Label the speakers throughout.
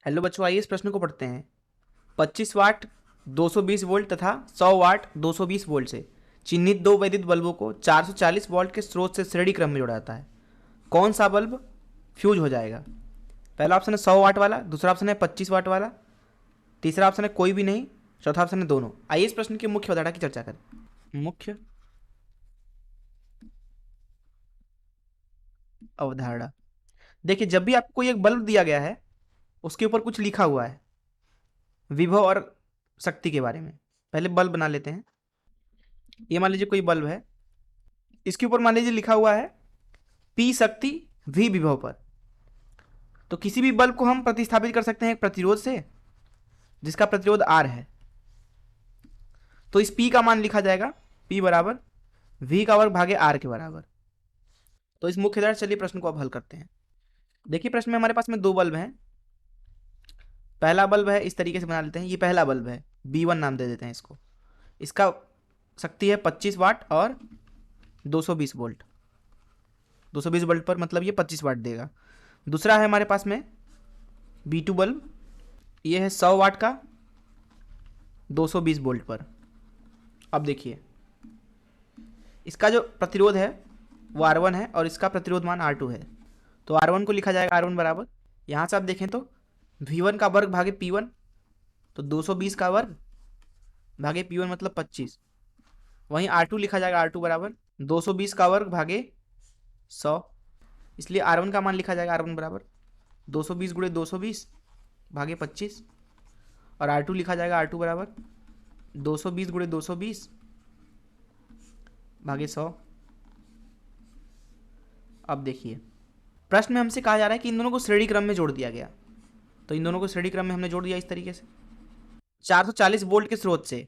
Speaker 1: Hello बच्चों, आइए इस प्रश्न को पढ़ते हैं। 25 वाट 220 वोल्ट तथा 100 वाट 220 वोल्ट से चिन्हित दो वैद्युत बल्बों को 440 वोल्ट के स्रोत से श्रेणी क्रम में जोड़ा जाता है। कौन सा बल्ब फ्यूज हो जाएगा? पहला ऑप्शन है 100 वाट वाला, दूसरा ऑप्शन है 25 वाट वाला, तीसरा ऑप्शन है कोई भी नहीं, चौथा ऑप्शन है दोनों। आइए इस प्रश्न की मुख्य अवधारणा की चर्चा करें। मुख्य अवधारणा। देखिए, जब भी आपको एक बल्ब दिया गया है उसके ऊपर कुछ लिखा हुआ है विभव और शक्ति के बारे में। पहले बल्ब बना लेते हैं। ये मान लीजिए कोई बल्ब है, इसके ऊपर मान लीजिए लिखा हुआ है P शक्ति V विभव पर। तो किसी भी बल्ब को हम प्रतिस्थापित कर सकते हैं एक प्रतिरोध से जिसका प्रतिरोध R है। तो इस P का मान लिखा जाएगा P बराबर V का वर्ग भागे R के बराबर। तो इस मुख्य दर चलिए प्रश्न को अब हल करते हैं। देखिए, प्रश्न में हमारे पास में दो बल्ब हैं। पहला बल्ब है, इस तरीके से बना लेते हैं, ये पहला बल्ब है, B1 नाम दे देते हैं इसको। इसका शक्ति है 25 वाट और 220 वोल्ट। 220 वोल्ट पर मतलब ये 25 वाट देगा। दूसरा है हमारे पास में B2 बल्ब, ये है 100 वाट का 220 वोल्ट पर। अब देखिए, इसका जो प्रतिरोध है वो R1 है और इसका प्रतिरोध मान R2 है। तो R1 को लिखा जाएगा R1 बराबर, यहाँ से आप देखें तो V1 का वर्ग भागे P1, तो 220 का वर्ग भागे P1 मतलब 25। वहीं R2 लिखा जाएगा R2 बराबर 220 का वर्ग भागे 100। इसलिए R1 का मान लिखा जाएगा R1 बराबर 220 गुणे 220 भागे 25, और R2 लिखा जाएगा R2 बराबर 220 गुणे 220 भागे 100। अब देखिए, प्रश्न में हमसे कहा जा रहा है कि इन दोनों को श्रेणी क्रम में जोड़ दिया गया। तो इन दोनों को श्रेणी क्रम में हमने जोड़ दिया इस तरीके से 440 वोल्ट के स्रोत से।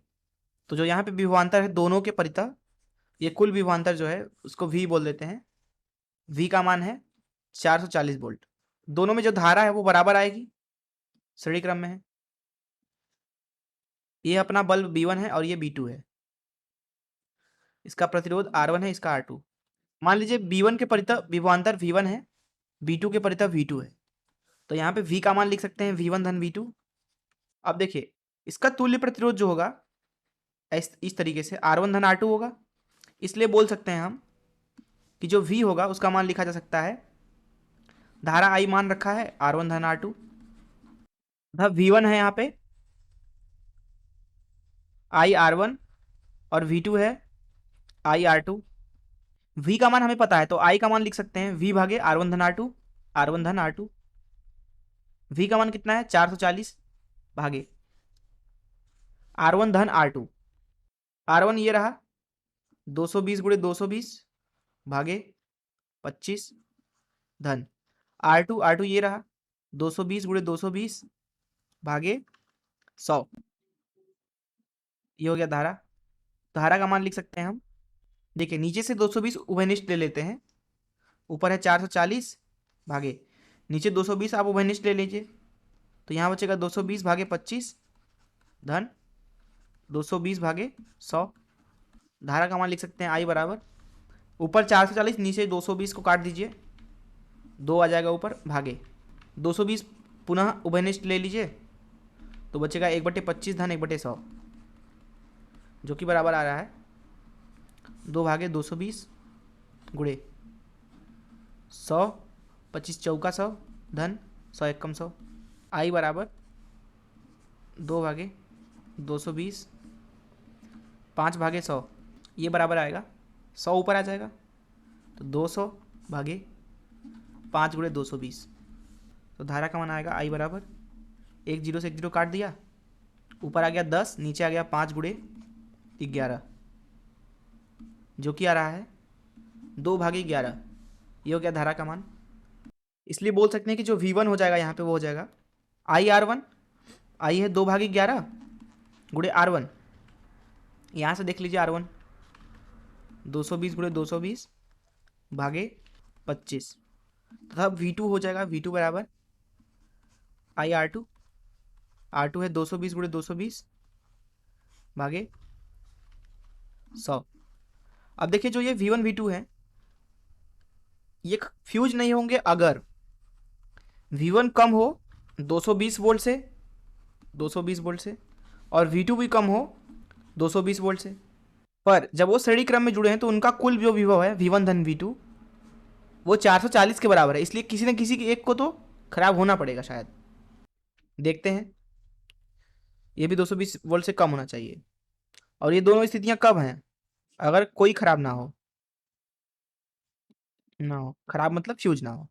Speaker 1: तो जो यहाँ पे विभवांतर है दोनों के परितः, ये कुल विभवांतर जो है उसको V बोल देते हैं। V का मान है 440 वोल्ट। दोनों में जो धारा है वो बराबर आएगी, श्रेणी क्रम में है। ये अपना बल्ब B1 है और ये B2 है। इसका प्रतिरोध R1 है, इसका R2। मान लीजिए B1 के परितः विभवांतर V1 है, B2 के परितः V2 है। तो यहाँ पे V का मान लिख सकते हैं V1 धन V2। अब देखिए, इसका तुल्य प्रतिरोध जो होगा इस तरीके से R1 धन R2 होगा। इसलिए बोल सकते हैं हम कि जो V होगा उसका मान लिखा जा सकता है, धारा I मान रखा है R1 धन R2, तथा V1 है यहाँ पे I R1 और V2 है I R2। V का मान हमें पता है तो I का मान लिख सकते हैं V भागे R1 धन R2, R1 धन R2। V का मान कितना है 440 भागे R1 धन R2। R1 ये रहा 220 गुणे 220 भागे 25 धन R2 ये रहा 220 गुणे 220 भागे 100। ये हो गया धारा। धारा का मान लिख सकते हैं हम। देखिए, नीचे से 220 उभयनिष्ठ ले लेते हैं, ऊपर है 440 भागे, नीचे 220 आप उभयनिष्ठ ले लीजिए, तो यहाँ बचेगा 220 भागे 25 धन 220 भागे 100। धारा का मान लिख सकते हैं I बराबर, ऊपर 440 नीचे 220 को काट दीजिए, 2 आ जाएगा ऊपर, भागे 220 पुनः उभयनिष्ठ ले लीजिए, तो बचेगा 1/25 धन 1/100, जो कि बराबर आ रहा है 2 भागे 220 गुणे 100, 25 चौका 100 धन 100 एकम 100। I बराबर 2 भागे 220 5 भागे 100, ये बराबर आएगा 100 ऊपर आ जाएगा, तो 200 भागे 5 गुणे 220। तो धारा का मान आएगा I बराबर 1 0 से 1 0 काट दिया, ऊपर आ गया 10, नीचे आ गया 5 गुणे 11, जो कि आ रहा है 2 भागे 11। ये हो गया धारा का मान। इसलिए बोल सकते हैं कि जो V1 हो जाएगा यहाँ पे वो हो जाएगा I R1। I है 2 भागे 11 गुणे R1, यहाँ से देख लीजिए R1 220 गुणे 220 भागे 25, तथा V2 हो जाएगा V2 बराबर I R2। R2 है 220 गुणे 220 भागे 100। अब देखिए, जो ये V1 V2 है ये फ्यूज नहीं होंगे अगर V1 कम हो 220 वोल्ट से, 220 वोल्ट से, और V2 भी कम हो 220 वोल्ट से। पर जब वो श्रेणी क्रम में जुड़े हैं तो उनका कुल जो विभव है V1 धन V2 वो 440 के बराबर है, इसलिए किसी न किसी के एक को तो खराब होना पड़ेगा शायद। देखते हैं, ये भी 220 वोल्ट से कम होना चाहिए। और ये दोनों स्थितियां कब हैं? अगर कोई खराब ना हो, खराब मतलब फ्यूज ना हो।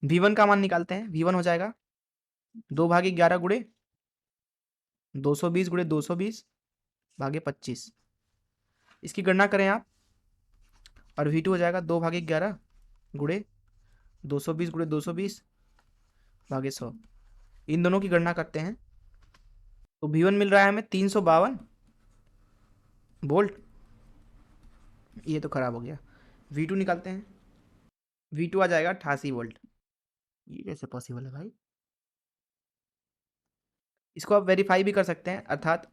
Speaker 1: V1 का मान निकालते हैं। V1 हो जाएगा 2/11 गुणे 220 गुणे 220 भागे 25। इसकी गणना करें आप, और V2 हो जाएगा 2/11 गुणे 220 गुणे 220 भागे 100। इन दोनों की गणना करते हैं तो V1 मिल रहा है हमें 352 वोल्ट। ये तो खराब हो गया। V2 निकालते हैं। V2 आ जाएगा 88 वोल्ट। ये कैसे पॉसिबल है भाई? इसको आप वेरीफाई भी कर सकते हैं, अर्थात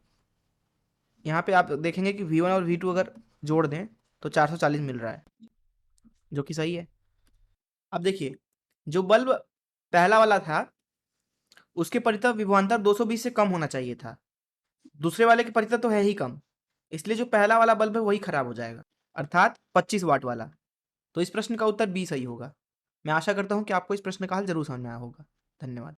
Speaker 1: यहाँ पे आप देखेंगे कि V1 और V2 अगर जोड़ दें तो 440 मिल रहा है, जो कि सही है। अब देखिए, जो बल्ब पहला वाला था उसके परितः विभवांतर 220 से कम होना चाहिए था, दूसरे वाले के परितः तो है ही कम, इसलिए जो पहला वाला बल्ब है वही खराब हो जाएगा, अर्थात 25 वाट वाला। तो इस प्रश्न का उत्तर बी सही होगा। मैं आशा करता हूँ कि आपको इस प्रश्न का हल जरूर समझ में आया होगा। धन्यवाद।